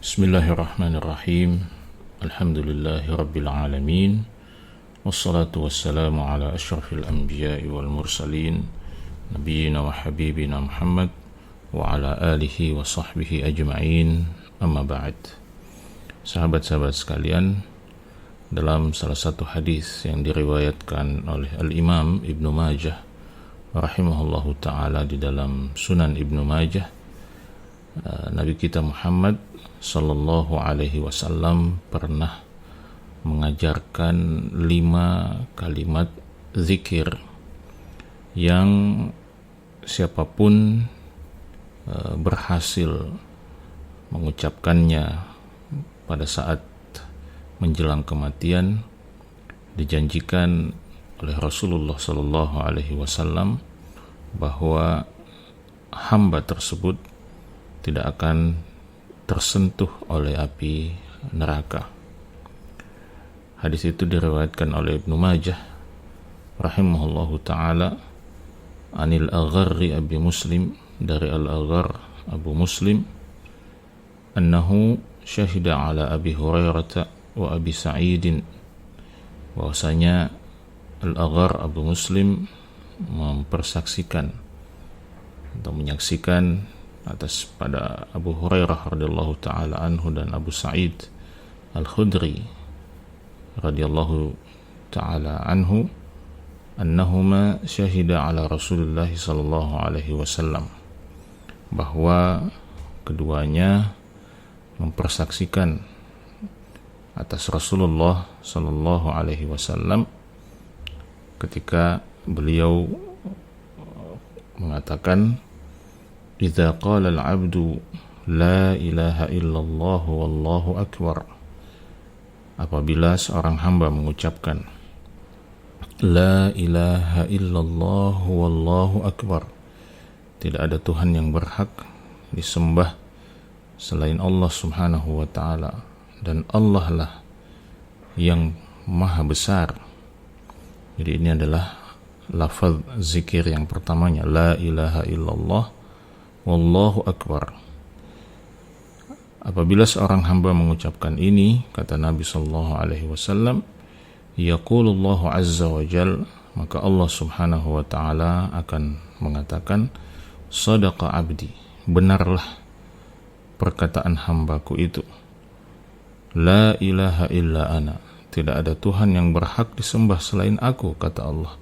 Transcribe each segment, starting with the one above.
Bismillahirrahmanirrahim. Alhamdulillahirabbil alamin. Wassalatu wassalamu ala asyrafil anbiya'i wal mursalin nabiyyina wa habibina Muhammad wa ala alihi wa sahbihi ajma'in. Amma ba'd. Sahabat-sahabat sekalian, dalam salah satu hadis yang diriwayatkan oleh Al-Imam Ibnu Majah rahimahullahu ta'ala di dalam Sunan Ibnu Majah, Nabi kita Muhammad sallallahu alaihi wasallam pernah mengajarkan 5 kalimat zikir yang siapapun berhasil mengucapkannya pada saat menjelang kematian, dijanjikan oleh Rasulullah sallallahu alaihi wasallam bahwa hamba tersebut tidak akan tersentuh oleh api neraka. Hadis itu diriwayatkan oleh Ibnu Majah rahimahullahu ta'ala anil Agharri Abi Muslim, dari Al-Agharr Abu Muslim, annahu syahida ala Abi Hurairah wa Abi Sa'idin, bahwasanya Al-Agharr Abu Muslim mempersaksikan atau menyaksikan atas pada Abu Hurairah radhiyallahu taala anhu dan Abu Sa'id Al-Khudri radhiyallahu taala anhu, annahuma syahida ala Rasulullah sallallahu alaihi wasallam, bahwa keduanya mempersaksikan atas Rasulullah sallallahu alaihi wasallam ketika beliau mengatakan, "Idza qala al-'abdu la ilaha illallah wallahu akbar." Apabila seorang hamba mengucapkan la ilaha illallah wallahu akbar, tidak ada Tuhan yang berhak disembah selain Allah Subhanahu wa taala, dan Allah lah yang maha besar. Jadi ini adalah lafaz zikir yang pertamanya, la ilaha illallah wallahu akbar. Apabila seorang hamba mengucapkan ini, kata Nabi sallallahu alaihi wasallam, yaqulullahu azza wa jal, maka Allah Subhanahu wa taala akan mengatakan, sadaqa abdi, benarlah perkataan hambaku itu. La ilaha illa ana, tidak ada Tuhan yang berhak disembah selain aku, kata Allah.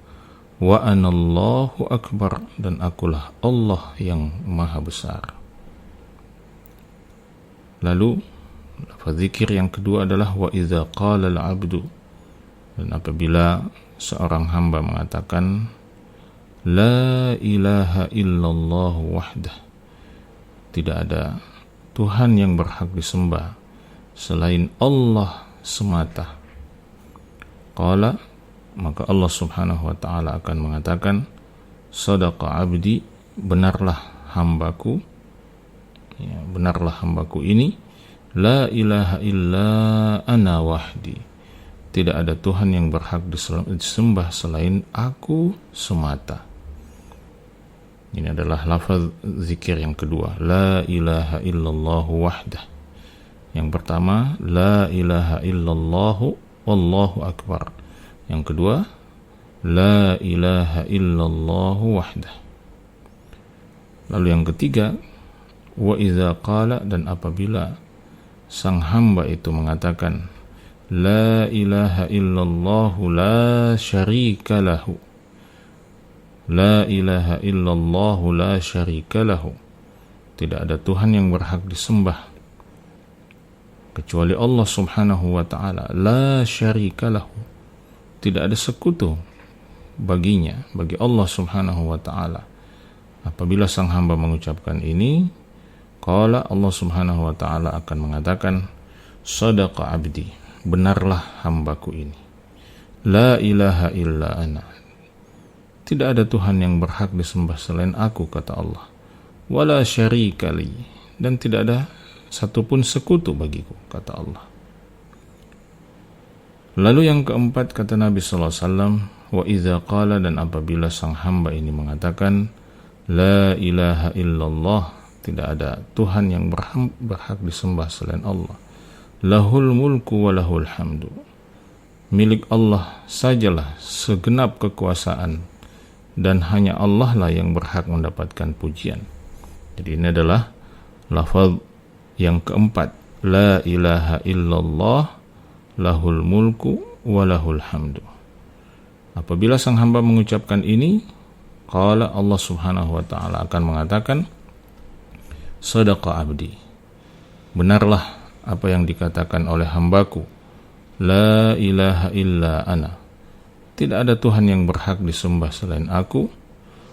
Wa anallahu akbar, dan akulah Allah yang maha besar. Lalu lafaz zikir yang kedua adalah wa idza qala al-'abdu, dan apabila seorang hamba mengatakan la ilaha illallah wahdah, tidak ada Tuhan yang berhak disembah selain Allah semata, qala, maka Allah Subhanahu wa ta'ala akan mengatakan, sadaqa abdi, benarlah hambaku, ya, benarlah hambaku ini, la ilaha illa ana wahdi, tidak ada Tuhan yang berhak disembah selain aku semata. Ini adalah lafaz zikir yang kedua, la ilaha illallah wahdah. Yang pertama, la ilaha illallah wallahu akbar. Yang kedua, la ilaha illallah wahdah. Lalu yang ketiga, wa idza qala, dan apabila sang hamba itu mengatakan la ilaha illallah la syarika lahu, la ilaha illallah la syarika lahu, tidak ada Tuhan yang berhak disembah kecuali Allah Subhanahu wa ta'ala, la syarika lahu, tidak ada sekutu baginya, bagi Allah Subhanahu wa ta'ala. Apabila sang hamba mengucapkan ini, qala, Allah Subhanahu wa ta'ala akan mengatakan, sadaqa abdi, benarlah hambaku ini. La ilaha illa ana, tidak ada Tuhan yang berhak disembah selain aku, kata Allah. Wala syarika li, dan tidak ada satupun sekutu bagiku, kata Allah. Lalu yang keempat, kata Nabi sallallahu alaihi wasallam, wa idza qala, dan apabila sang hamba ini mengatakan la ilaha illallah tidak ada Tuhan yang berhak disembah selain Allah. Lahul mulku wa lahul hamdu. Milik Allah sajalah segenap kekuasaan, dan hanya Allah lah yang berhak mendapatkan pujian. Jadi ini adalah lafaz yang keempat, la ilaha illallah lahul mulku wa lahul hamdu. Apabila sang hamba mengucapkan ini, qala Allah Subhanahu wa taala akan mengatakan, sadaqa abdi. Benarlah apa yang dikatakan oleh hambaku, la ilaha illa ana. Tidak ada Tuhan yang berhak disembah selain aku.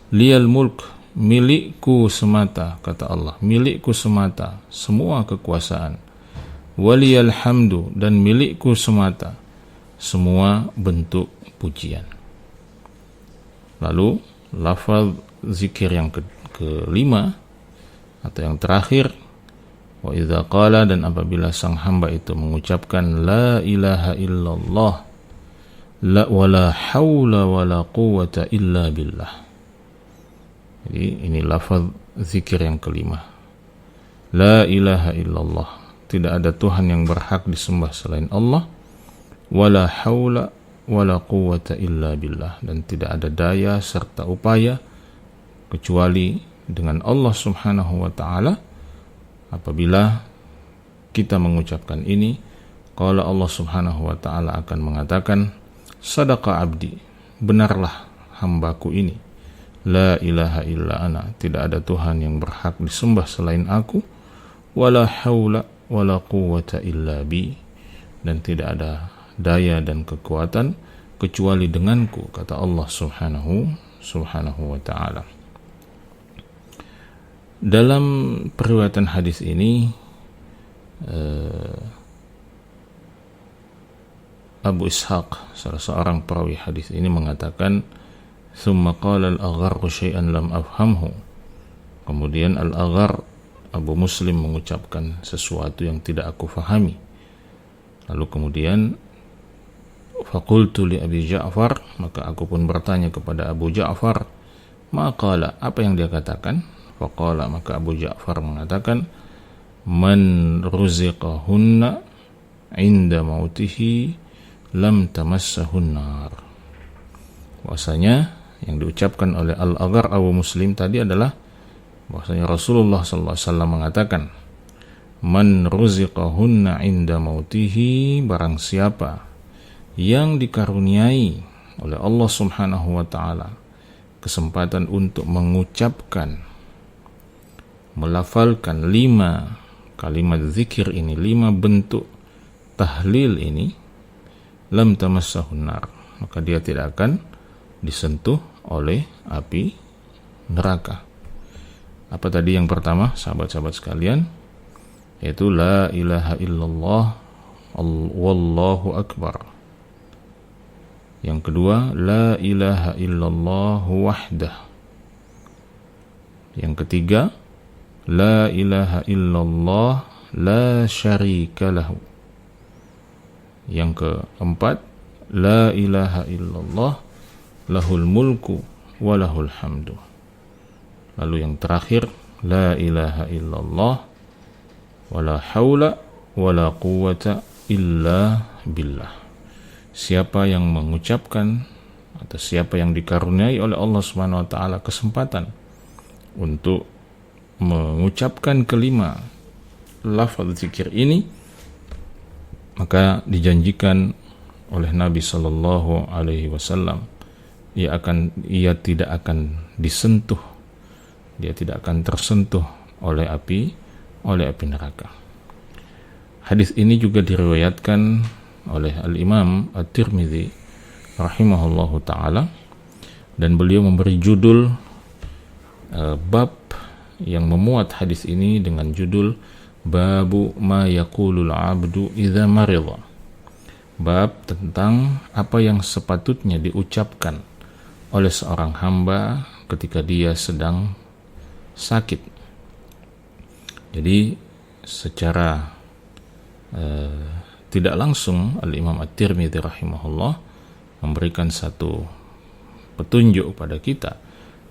Liyal mulk, milikku semata, kata Allah, milikku semata semua kekuasaan. Waliyal hamdu, dan milikku semata semua bentuk pujian. Lalu lafaz zikir yang kelima atau yang terakhir, wa idza qala, dan apabila sang hamba itu mengucapkan la ilaha illallah la wala haula wala quwwata illa billah. Jadi ini lafaz zikir yang kelima. La ilaha illallah, tidak ada Tuhan yang berhak disembah selain Allah. Wala haula wala quwwata illa billah, dan tidak ada daya serta upaya kecuali dengan Allah Subhanahu wa taala. Apabila kita mengucapkan ini, qala Allah Subhanahu wa taala akan mengatakan, sadaqa abdi, benarlah hambaku ini, la ilaha illa ana, tidak ada Tuhan yang berhak disembah selain aku, wala haula wala quwwata illa bi, dan tidak ada daya dan kekuatan kecuali denganku, kata Allah Subhanahu wa ta'ala. Dalam periwayatan hadis ini, Abu Ishaq, salah seorang perawi hadis ini, mengatakan, thumma qala al-Agharr syai'an lam afhamhu. Kemudian al-Agharr, Abu Muslim, mengucapkan sesuatu yang tidak aku fahami. Lalu kemudian faqultu li Abi Ja'far, maka aku pun bertanya kepada Abu Ja'far, ma qala, apa yang dia katakan? Faqala, maka Abu Ja'far mengatakan, man ruziqahunna inda mautihi lam tamassahun nar. Bahwasanya yang diucapkan oleh Al-Agharr Abu Muslim tadi adalah bahwasanya Rasulullah sallallahu alaihi wasallam mengatakan, man ruziqahunna inda mautihi, barang siapa yang dikaruniai oleh Allah Subhanahu wa taala kesempatan untuk mengucapkan, melafalkan 5 kalimat zikir ini, 5 bentuk tahlil ini, lam tamassahun nar, maka dia tidak akan disentuh oleh api neraka. Apa tadi yang pertama, sahabat-sahabat sekalian? Yaitu la ilaha illallah wallahu akbar. Yang kedua, la ilaha illallah wahdah. Yang ketiga, la ilaha illallah la syarika lahu. Yang keempat, la ilaha illallah lahul mulku wa lahul hamdu. Lalu yang terakhir, la ilaha illallah wala haula wala quwwata illa billah. Siapa yang mengucapkan atau siapa yang dikaruniai oleh Allah Subhanahu wa taala kesempatan untuk mengucapkan kelima lafaz zikir ini, maka dijanjikan oleh Nabi sallallahu alaihi wasallam, ia tidak akan disentuh, dia tidak akan tersentuh oleh api neraka. Hadis ini juga diriwayatkan oleh Al-Imam At-Tirmidzi rahimahullahu ta'ala, dan beliau memberi judul bab yang memuat hadis ini dengan judul babu ma yaqulul abdu idza marida, bab tentang apa yang sepatutnya diucapkan oleh seorang hamba ketika dia sedang sakit. Jadi secara tidak langsung Al-Imam At-Tirmidzi rahimahullah memberikan satu petunjuk pada kita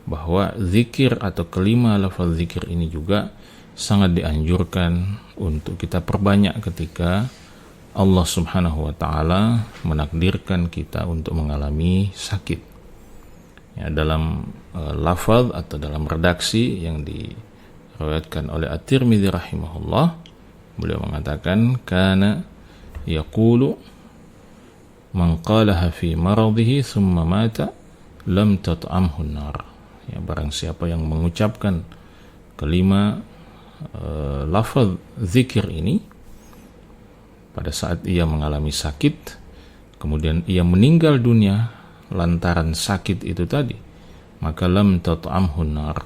bahwa zikir atau kelima lafaz zikir ini juga sangat dianjurkan untuk kita perbanyak ketika Allah Subhanahu wa taala menakdirkan kita untuk mengalami sakit. Ya, dalam lafaz atau dalam redaksi yang diriwayatkan oleh At-Tirmidzi rahimahullah, beliau mengatakan kana yaqulu man qalaha fi maradhihi thumma mata lam tat'amhu an-nar. Ya, barang siapa yang mengucapkan kelima lafaz zikir ini pada saat ia mengalami sakit, kemudian ia meninggal dunia lantaran sakit itu tadi, maka lam tat'amhu an-nar,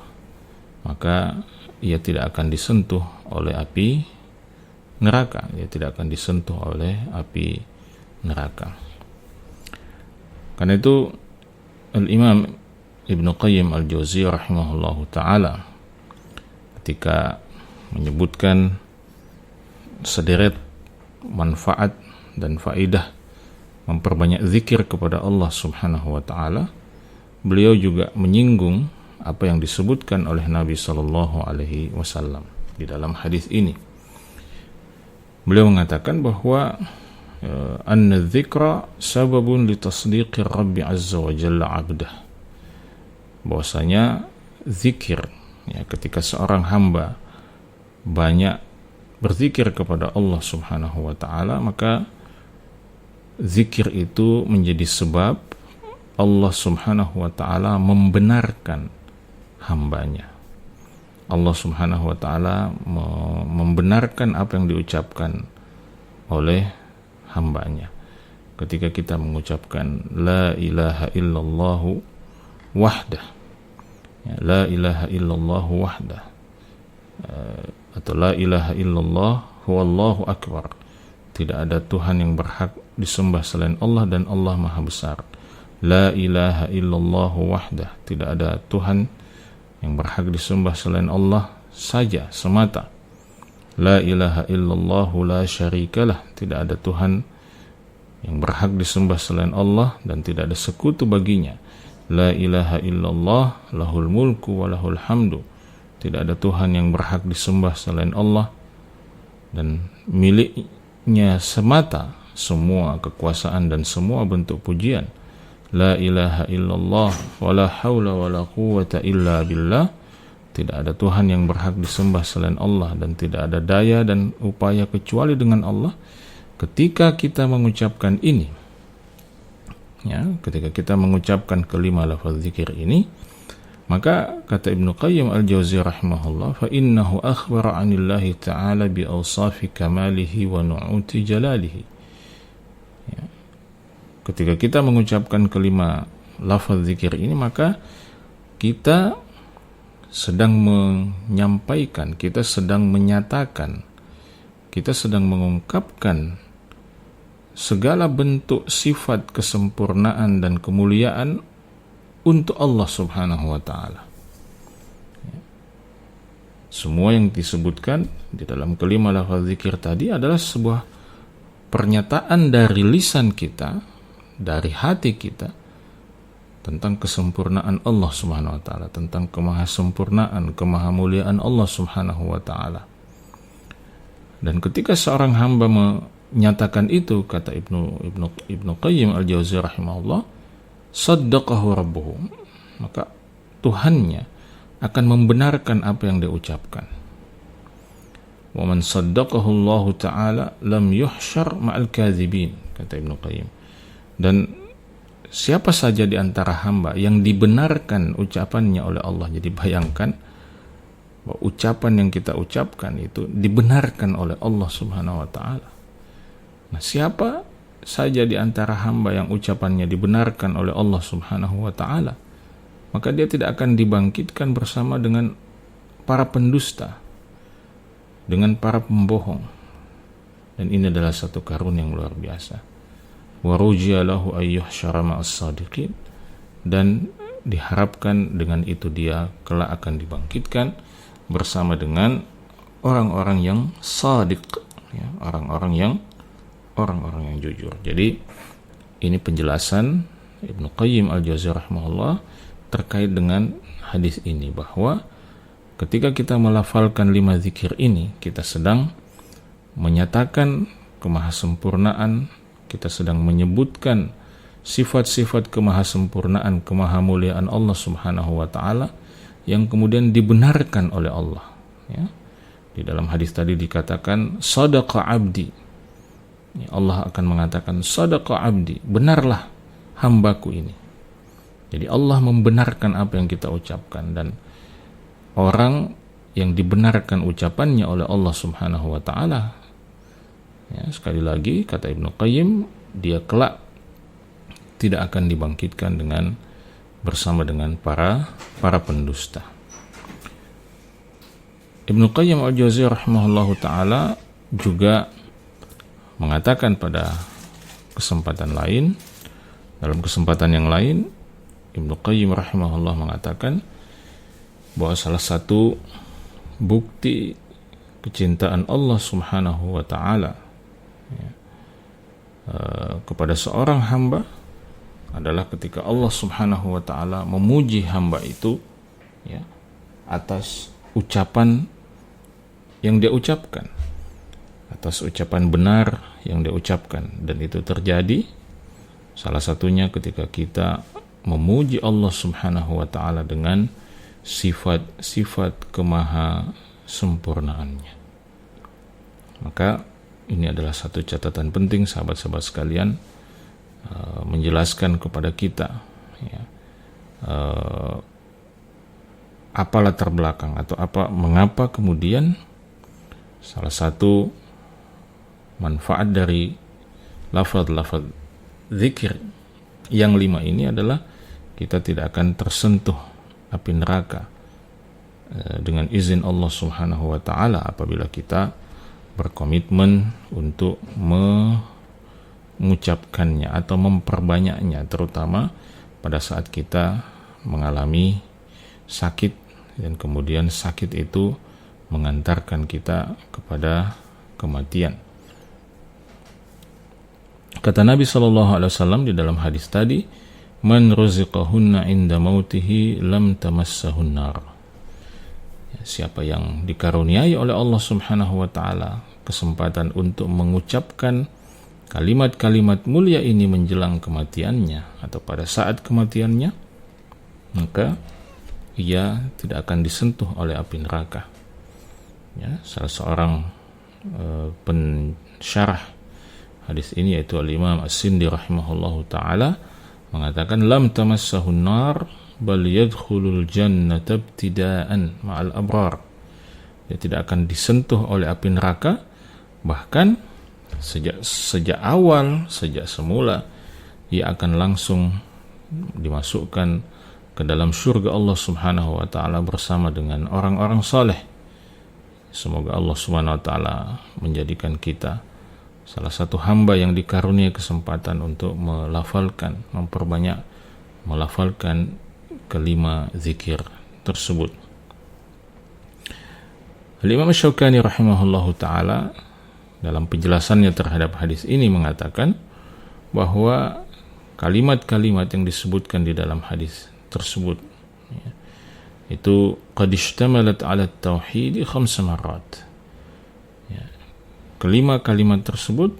maka ia tidak akan disentuh oleh api neraka, ia tidak akan disentuh oleh api neraka. Karena itu Al-Imam Ibnu Qayyim Al-Jauziyah rahimahullahu ta'ala ketika menyebutkan sederet manfaat dan faidah memperbanyak zikir kepada Allah Subhanahu wa ta'ala, beliau juga menyinggung apa yang disebutkan oleh Nabi sallallahu alaihi wasallam di dalam hadis ini. Beliau mengatakan bahwa anna dzikra sababun li tasdiqir Rabbi azza wa jalla 'abdah. Bahwasanya zikir, ya, ketika seorang hamba banyak berzikir kepada Allah Subhanahu wa ta'ala, maka zikir itu menjadi sebab Allah Subhanahu wa ta'ala membenarkan hambanya. Allah Subhanahu wa ta'ala membenarkan apa yang diucapkan oleh hambanya. Ketika kita mengucapkan la ilaha illallah wahdah, ya, la ilaha illallah wahdah, atau la ilaha illallah huwallahu akbar, tidak ada Tuhan yang berhak disembah selain Allah dan Allah maha besar. La ilaha illallah wahdah, tidak ada Tuhan yang berhak disembah selain Allah saja semata. La ilaha illallah la syarikalah, tidak ada Tuhan yang berhak disembah selain Allah dan tidak ada sekutu baginya. La ilaha illallah lahul mulku wa lahul hamdu, tidak ada Tuhan yang berhak disembah selain Allah dan miliknya semata semua kekuasaan dan semua bentuk pujian. La ilaha illallah wa la hawla wa la quwwata illa billah, tidak ada Tuhan yang berhak disembah selain Allah dan tidak ada daya dan upaya kecuali dengan Allah. Ketika kita mengucapkan ini, ya, ketika kita mengucapkan kelima lafaz zikir ini, maka kata Ibnu Qayyim Al-Jauziyah rahimahullah, fa innahu akhbara 'anillahi ta'ala bi awsafi kamalihi wa nu'uti jalalihi. Ya. Ketika kita mengucapkan kelima lafaz zikir ini, maka kita sedang menyampaikan, kita sedang menyatakan, kita sedang mengungkapkan segala bentuk sifat kesempurnaan dan kemuliaan untuk Allah Subhanahu wa ta'ala. Semua yang disebutkan di dalam kelima lafaz zikir tadi adalah sebuah pernyataan dari lisan kita, dari hati kita, tentang kesempurnaan Allah Subhanahu wa ta'ala, tentang kemahasempurnaan, kemahamuliaan Allah Subhanahu wa ta'ala. Dan ketika seorang hamba menyatakan itu, kata Ibnu Qayyim Al-Jauziyah rahimahullah, saddaqahu rabbuhu, maka Tuhannya akan membenarkan apa yang dia ucapkan. Wa man saddaqahu Allah ta'ala lam yuhsyar ma'al kadzibin, kata Ibnu Qayyim. Dan siapa saja di antara hamba yang dibenarkan ucapannya oleh Allah, jadi bayangkan bahwa ucapan yang kita ucapkan itu dibenarkan oleh Allah Subhanahu wa ta'ala. Nah, siapa saja di antara hamba yang ucapannya dibenarkan oleh Allah Subhanahu wa ta'ala, maka dia tidak akan dibangkitkan bersama dengan para pendusta, dengan para pembohong. Dan ini adalah satu karunia yang luar biasa. Wa rujiya lahu ayyuhsyara ma'as sadiqin, dan diharapkan dengan itu dia kelak akan dibangkitkan bersama dengan orang-orang yang sadiq, ya, orang-orang yang jujur. Jadi ini penjelasan Ibnu Qayyim Al-Jauziyah rahimahullah terkait dengan hadis ini, bahwa ketika kita melafalkan 5 zikir ini, kita sedang menyatakan kemahasempurnaan, kita sedang menyebutkan sifat-sifat kemahasempurnaan, kemahamuliaan Allah Subhanahu wa taala yang kemudian dibenarkan oleh Allah, ya. Di dalam hadis tadi dikatakan sadaqa abdi. Allah akan mengatakan sadaqa abdi, benarlah hambaku ini. Jadi Allah membenarkan apa yang kita ucapkan, dan orang yang dibenarkan ucapannya oleh Allah Subhanahu wa taala, ya, sekali lagi kata Ibnu Qayyim, dia kelak tidak akan dibangkitkan bersama dengan para pendusta. Ibnu Qayyim al-Jauziyah rahimahullahu taala juga mengatakan pada kesempatan lain, dalam kesempatan yang lain, Ibnu Qayyim rahimahullah mengatakan bahwa salah satu bukti kecintaan Allah Subhanahu wa taala, ya, kepada seorang hamba adalah ketika Allah Subhanahu wa taala memuji hamba itu, ya, atas ucapan yang dia ucapkan, atas ucapan benar yang dia ucapkan, dan itu terjadi salah satunya ketika kita memuji Allah Subhanahu wa taala dengan sifat-sifat kemahasempurnaannya. Maka ini adalah satu catatan penting, sahabat-sahabat sekalian, menjelaskan kepada kita, ya, apa latar belakang atau mengapa kemudian salah satu manfaat dari lafaz-lafaz zikir yang 5 ini adalah kita tidak akan tersentuh api neraka dengan izin Allah Subhanahu wa taala apabila kita berkomitmen untuk mengucapkannya atau memperbanyaknya, terutama pada saat kita mengalami sakit dan kemudian sakit itu mengantarkan kita kepada kematian. Kata Nabi SAW di dalam hadis tadi, man ruziqahunna inda mautihi lam tamassahun nar. Siapa yang dikaruniai oleh Allah Subhanahu wa taala kesempatan untuk mengucapkan kalimat-kalimat mulia ini menjelang kematiannya atau pada saat kematiannya, maka ia tidak akan disentuh oleh api neraka. Ya, salah seorang pensyarah hadis ini yaitu Al-Imam As-Sindi rahimahullahu taala mengatakan lam tamassahun nar bal yadkhulul jannata ibtida'an ma'al abrar. Dia tidak akan disentuh oleh api neraka, bahkan sejak semula ia akan langsung dimasukkan ke dalam surga Allah Subhanahu wa taala bersama dengan orang-orang saleh. Semoga Allah Subhanahu wa taala menjadikan kita salah satu hamba yang dikaruniai kesempatan untuk memperbanyak melafalkan kelima zikir tersebut. Al-Imam Asy-Syaukani rahimahullahu taala dalam penjelasannya terhadap hadis ini mengatakan bahwa kalimat-kalimat yang disebutkan di dalam hadis tersebut, ya, itu qad ishtamalat 'ala at-tauhid 5 marrat. Ya, kelima kalimat tersebut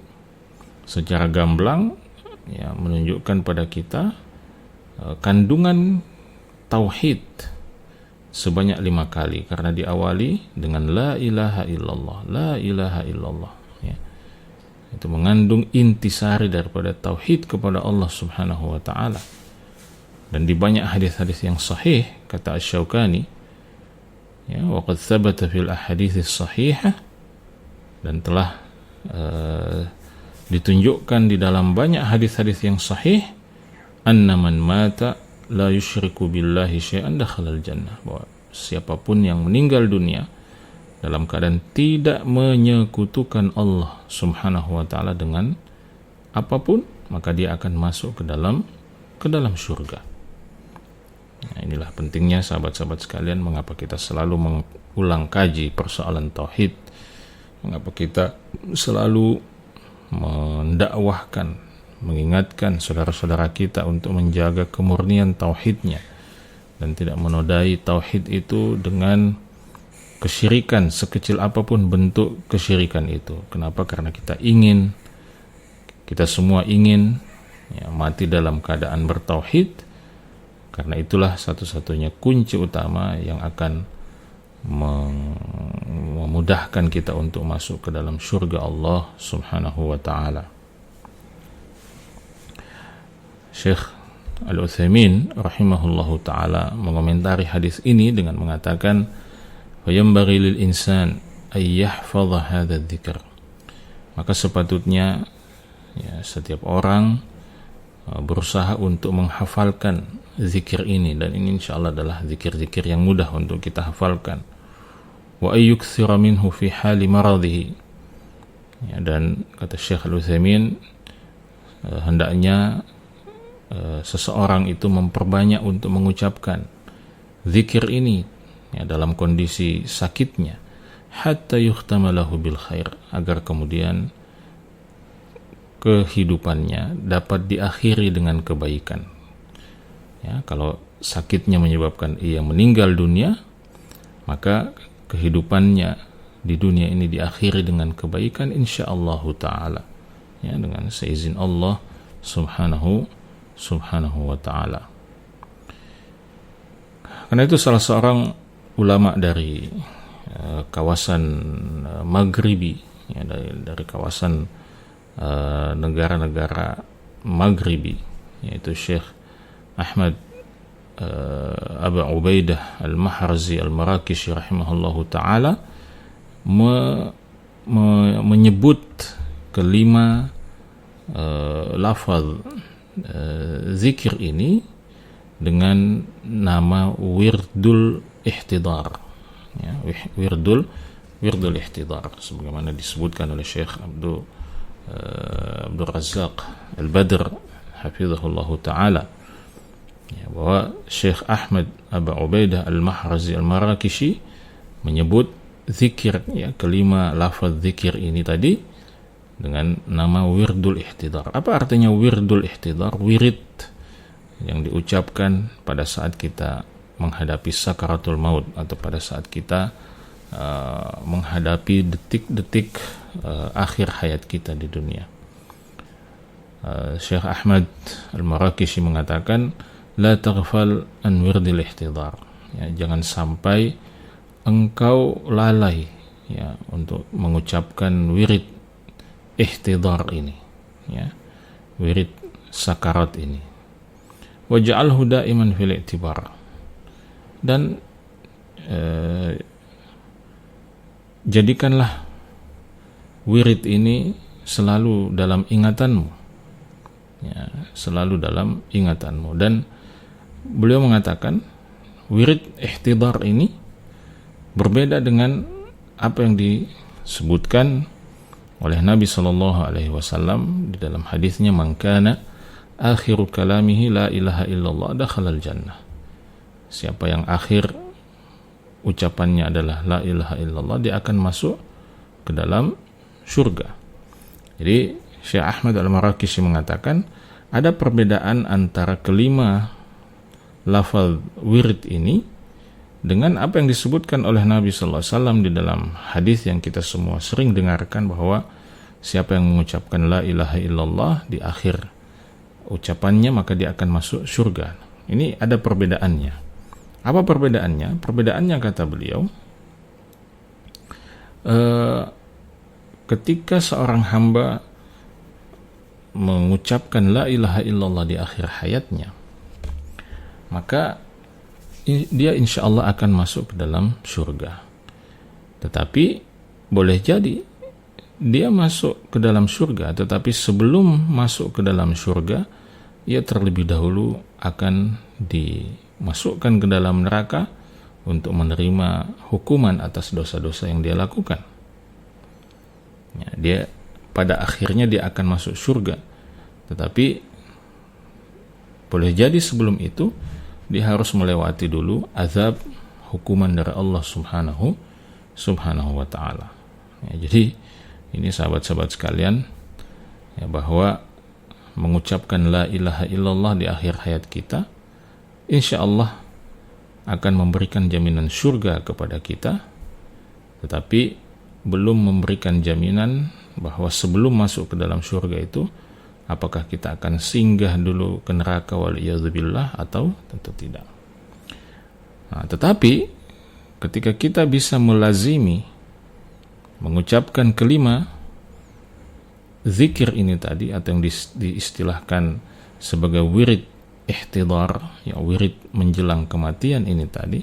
secara gamblang, ya, menunjukkan pada kita kandungan tauhid sebanyak 5 kali, karena diawali dengan la ilaha illallah, la ilaha illallah, ya. Itu mengandung intisari daripada tauhid kepada Allah Subhanahu wa taala. Dan di banyak hadis-hadis yang sahih, kata Asy-Syaukani, ya, wa qad thabata fil ahadits sahihah, dan telah ditunjukkan di dalam banyak hadis-hadis yang sahih, anna man mata la yusyriku billahi syai'an dakhalal jannah, bahwa siapapun yang meninggal dunia dalam keadaan tidak menyekutukan Allah Subhanahu wa taala dengan apapun, maka dia akan masuk ke dalam surga. Nah, inilah pentingnya sahabat-sahabat sekalian, mengapa kita selalu mengulang kaji persoalan tauhid, mengapa kita selalu mendakwahkan, mengingatkan saudara-saudara kita untuk menjaga kemurnian tauhidnya, dan tidak menodai tauhid itu dengan kesyirikan, sekecil apapun bentuk kesyirikan itu. Kenapa? Karena kita semua ingin mati dalam keadaan bertauhid. Karena itulah satu-satunya kunci utama yang akan memudahkan kita untuk masuk ke dalam surga Allah Subhanahu wa ta'ala. Syekh Al-Utsaimin rahimahullahu ta'ala mengomentari hadis ini dengan mengatakan, "Fayambaghi lil insan ay yahfadha hadha dzikr." Maka sepatutnya setiap orang berusaha untuk menghafalkan zikir ini, dan ini insyaallah adalah zikir-zikir yang mudah untuk kita hafalkan. Wa ayyukthira minhu fi hali maradhihi. Dan kata Syekh Al-Utsaimin, hendaknya seseorang itu memperbanyak untuk mengucapkan zikir ini dalam kondisi sakitnya, hatta yuhtama lahu bil khair, agar kemudian kehidupannya dapat diakhiri dengan kebaikan. Kalau sakitnya menyebabkan ia meninggal dunia, maka kehidupannya di dunia ini diakhiri dengan kebaikan insyaallah ta'ala, dengan seizin Allah subhanahu wa ta'ala. Karena itu salah seorang ulama dari kawasan Maghribi, dari kawasan negara-negara Maghribi, yaitu Syekh Ahmad Abu Ubaidah Al-Maharzi Al-Marakishi rahimahullahu ta'ala menyebut kelima lafaz zikir ini dengan nama wirdul ihtidar, wirdul ihtidar, sebagaimana disebutkan oleh Syekh Abdul Razzaq Al-Badr hafizahullahu ta'ala, bahwa Syekh Ahmad Abu Ubaidah Al-Mahrazi Al-Marakishi menyebut zikir, kelima lafaz zikir ini tadi dengan nama wirdul ihtidar. Apa artinya wirdul ihtidar? Wirid yang diucapkan pada saat kita menghadapi sakaratul maut, atau pada saat kita menghadapi detik-detik akhir hayat kita di dunia. Syekh Ahmad Al-Marakishi mengatakan, la taghfal an wirdil ihtidar, jangan sampai engkau lalai untuk mengucapkan wirid ihtidar ini, wirid sakarat ini. Waj'alhu da'iman fil i'tibar, dan jadikanlah wirid ini selalu dalam ingatanmu, selalu dalam ingatanmu. Dan beliau mengatakan wirid ihtidar ini berbeda dengan apa yang disebutkan oleh Nabi SAW di dalam hadisnya, man kana akhiru kalamihi la ilaha illallah dakhalal jannah. Siapa yang akhir ucapannya adalah la ilaha illallah, dia akan masuk ke dalam surga. Jadi Syekh Ahmad Al-Marakishi mengatakan ada perbedaan antara kelima lafaz wirid ini dengan apa yang disebutkan oleh Nabi SAW di dalam hadis yang kita semua sering dengarkan, bahwa siapa yang mengucapkan la ilaha illallah di akhir ucapannya maka dia akan masuk surga. Ini ada perbedaannya. Apa perbedaannya? Perbedaannya, kata beliau, ketika seorang hamba mengucapkan la ilaha illallah di akhir hayatnya, maka dia insya Allah akan masuk ke dalam surga. Tetapi boleh jadi dia masuk ke dalam surga, tetapi sebelum masuk ke dalam surga, ia terlebih dahulu akan dimasukkan ke dalam neraka untuk menerima hukuman atas dosa-dosa yang dia lakukan. Dia pada akhirnya dia akan masuk surga, tetapi boleh jadi sebelum itu dia harus melewati dulu azab, hukuman dari Allah subhanahu wa ta'ala. Jadi ini sahabat-sahabat sekalian, bahwa mengucapkan la ilaha illallah di akhir hayat kita insya Allah akan memberikan jaminan surga kepada kita, tetapi belum memberikan jaminan bahwa sebelum masuk ke dalam surga itu apakah kita akan singgah dulu ke neraka waliyadzubillah atau tentu tidak. Tetapi ketika kita bisa melazimi mengucapkan kelima zikir ini tadi, atau yang diistilahkan sebagai wirid ihtidar, ya wirid menjelang kematian ini tadi,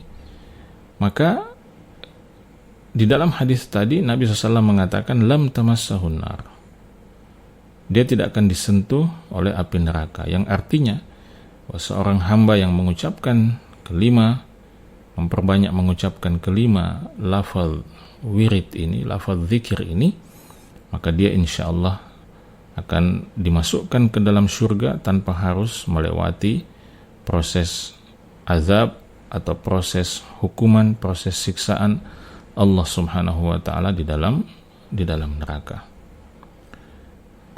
maka di dalam hadis tadi Nabi SAW mengatakan lam tamassahun nar, dia tidak akan disentuh oleh api neraka, yang artinya bahwa seorang hamba yang mengucapkan kelima, memperbanyak mengucapkan kelima lafaz wirid ini, lafaz zikir ini, maka dia insya Allah akan dimasukkan ke dalam surga tanpa harus melewati proses azab atau proses hukuman, proses siksaan Allah Subhanahu wa ta'ala di dalam neraka.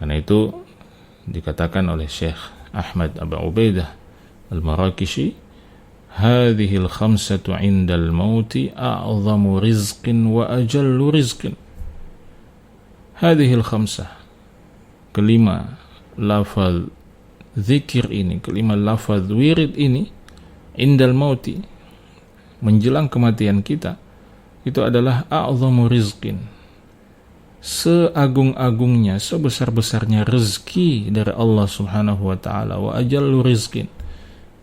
Karena itu dikatakan oleh Syekh Ahmad Abu Ubaidah Al-Marakishi, hadhil khamsatu indal mauti a'zamu rizqin wa ajallu rizqin. Hadhil khamsah, kelima lafaz zikir ini, kelima lafaz wirid ini, indal mauti, menjelang kematian kita, itu adalah a'zamu rizqin, seagung-agungnya, sebesar-besarnya rezeki dari Allah Subhanahu wa ta'ala, wa ajallu rizqin,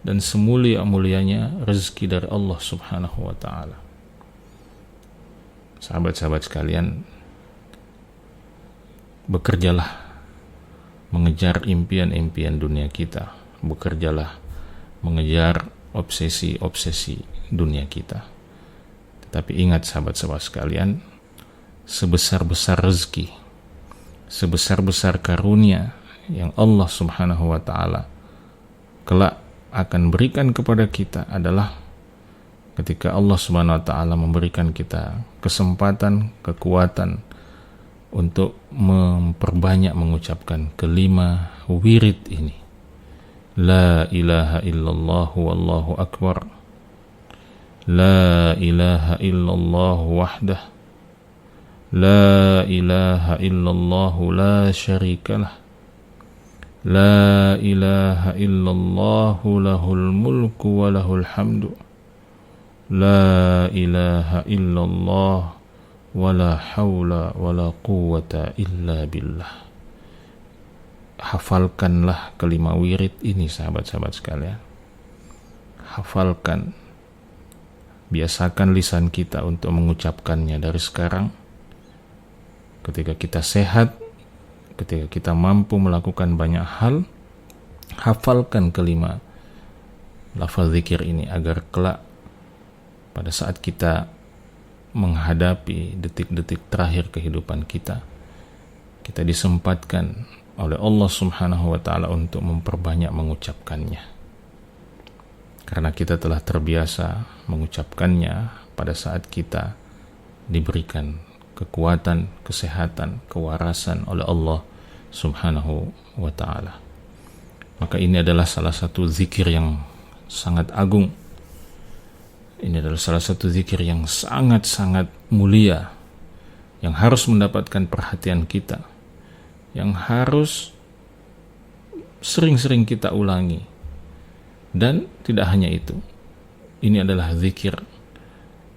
dan semulia-mulianya rezeki dari Allah Subhanahu wa ta'ala. Sahabat-sahabat sekalian, bekerjalah mengejar impian-impian dunia kita, bekerjalah mengejar obsesi-obsesi dunia kita. Tetapi ingat sahabat-sahabat sekalian, sebesar-besar rezeki, sebesar-besar karunia yang Allah Subhanahu wa ta'ala kelak akan berikan kepada kita adalah ketika Allah Subhanahu wa ta'ala memberikan kita kesempatan, kekuatan untuk memperbanyak mengucapkan kelima wirid ini. La ilaha illallah wallahu akbar, la ilaha illallah wahdah, la ilaha illallah la syarikalah, la ilaha illallah lahul mulku wa lahul hamdu, la ilaha illallah wa la hawla wa la quwwata illa billah. Hafalkanlah kelima wirid ini sahabat-sahabat sekalian. Hafalkan, biasakan lisan kita untuk mengucapkannya dari sekarang. Ketika kita sehat, ketika kita mampu melakukan banyak hal, hafalkan kelima lafaz zikir ini agar kelak pada saat kita menghadapi detik-detik terakhir kehidupan kita, kita disempatkan oleh Allah Subhanahu wa ta'ala untuk memperbanyak mengucapkannya. Karena kita telah terbiasa mengucapkannya pada saat kita diberikan kekuatan, kesehatan, kewarasan oleh Allah Subhanahu wa ta'ala. Maka ini adalah salah satu zikir yang sangat agung. Ini adalah salah satu zikir yang sangat-sangat mulia, yang harus mendapatkan perhatian kita, yang harus sering-sering kita ulangi. Dan tidak hanya itu, ini adalah zikir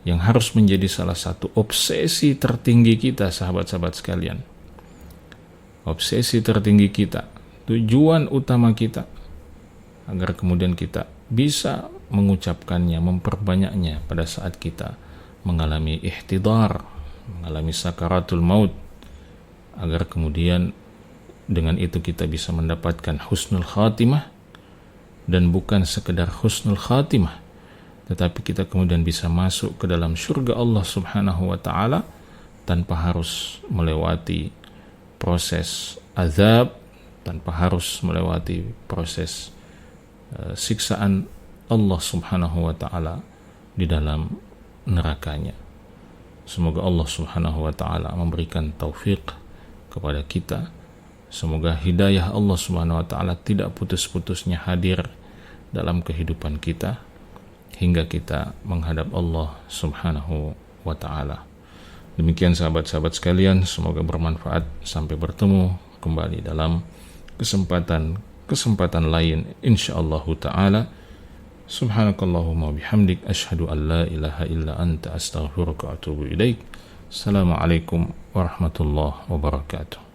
yang harus menjadi salah satu obsesi tertinggi kita, sahabat-sahabat sekalian. Obsesi tertinggi kita, tujuan utama kita, agar kemudian kita bisa mengucapkannya, memperbanyaknya pada saat kita mengalami ihtidar, mengalami sakaratul maut, agar kemudian dengan itu kita bisa mendapatkan husnul khatimah, dan bukan sekedar husnul khatimah, tetapi kita kemudian bisa masuk ke dalam surga Allah Subhanahu wa ta'ala tanpa harus melewati proses azab, tanpa harus melewati proses siksaan Allah Subhanahu wa ta'ala di dalam nerakanya. Semoga Allah Subhanahu wa ta'ala memberikan taufik kepada kita. Semoga hidayah Allah Subhanahu wa ta'ala tidak putus-putusnya hadir dalam kehidupan kita, hingga kita menghadap Allah Subhanahu wa ta'ala. Demikian sahabat-sahabat sekalian, semoga bermanfaat. Sampai bertemu kembali dalam kesempatan lain insyaallah ta'ala. Subhanakallahumma bihamdik, asyhadu an la ilaha illa anta, astaghfiruka wa atubu ilaik. Assalamualaikum warahmatullahi wabarakatuh.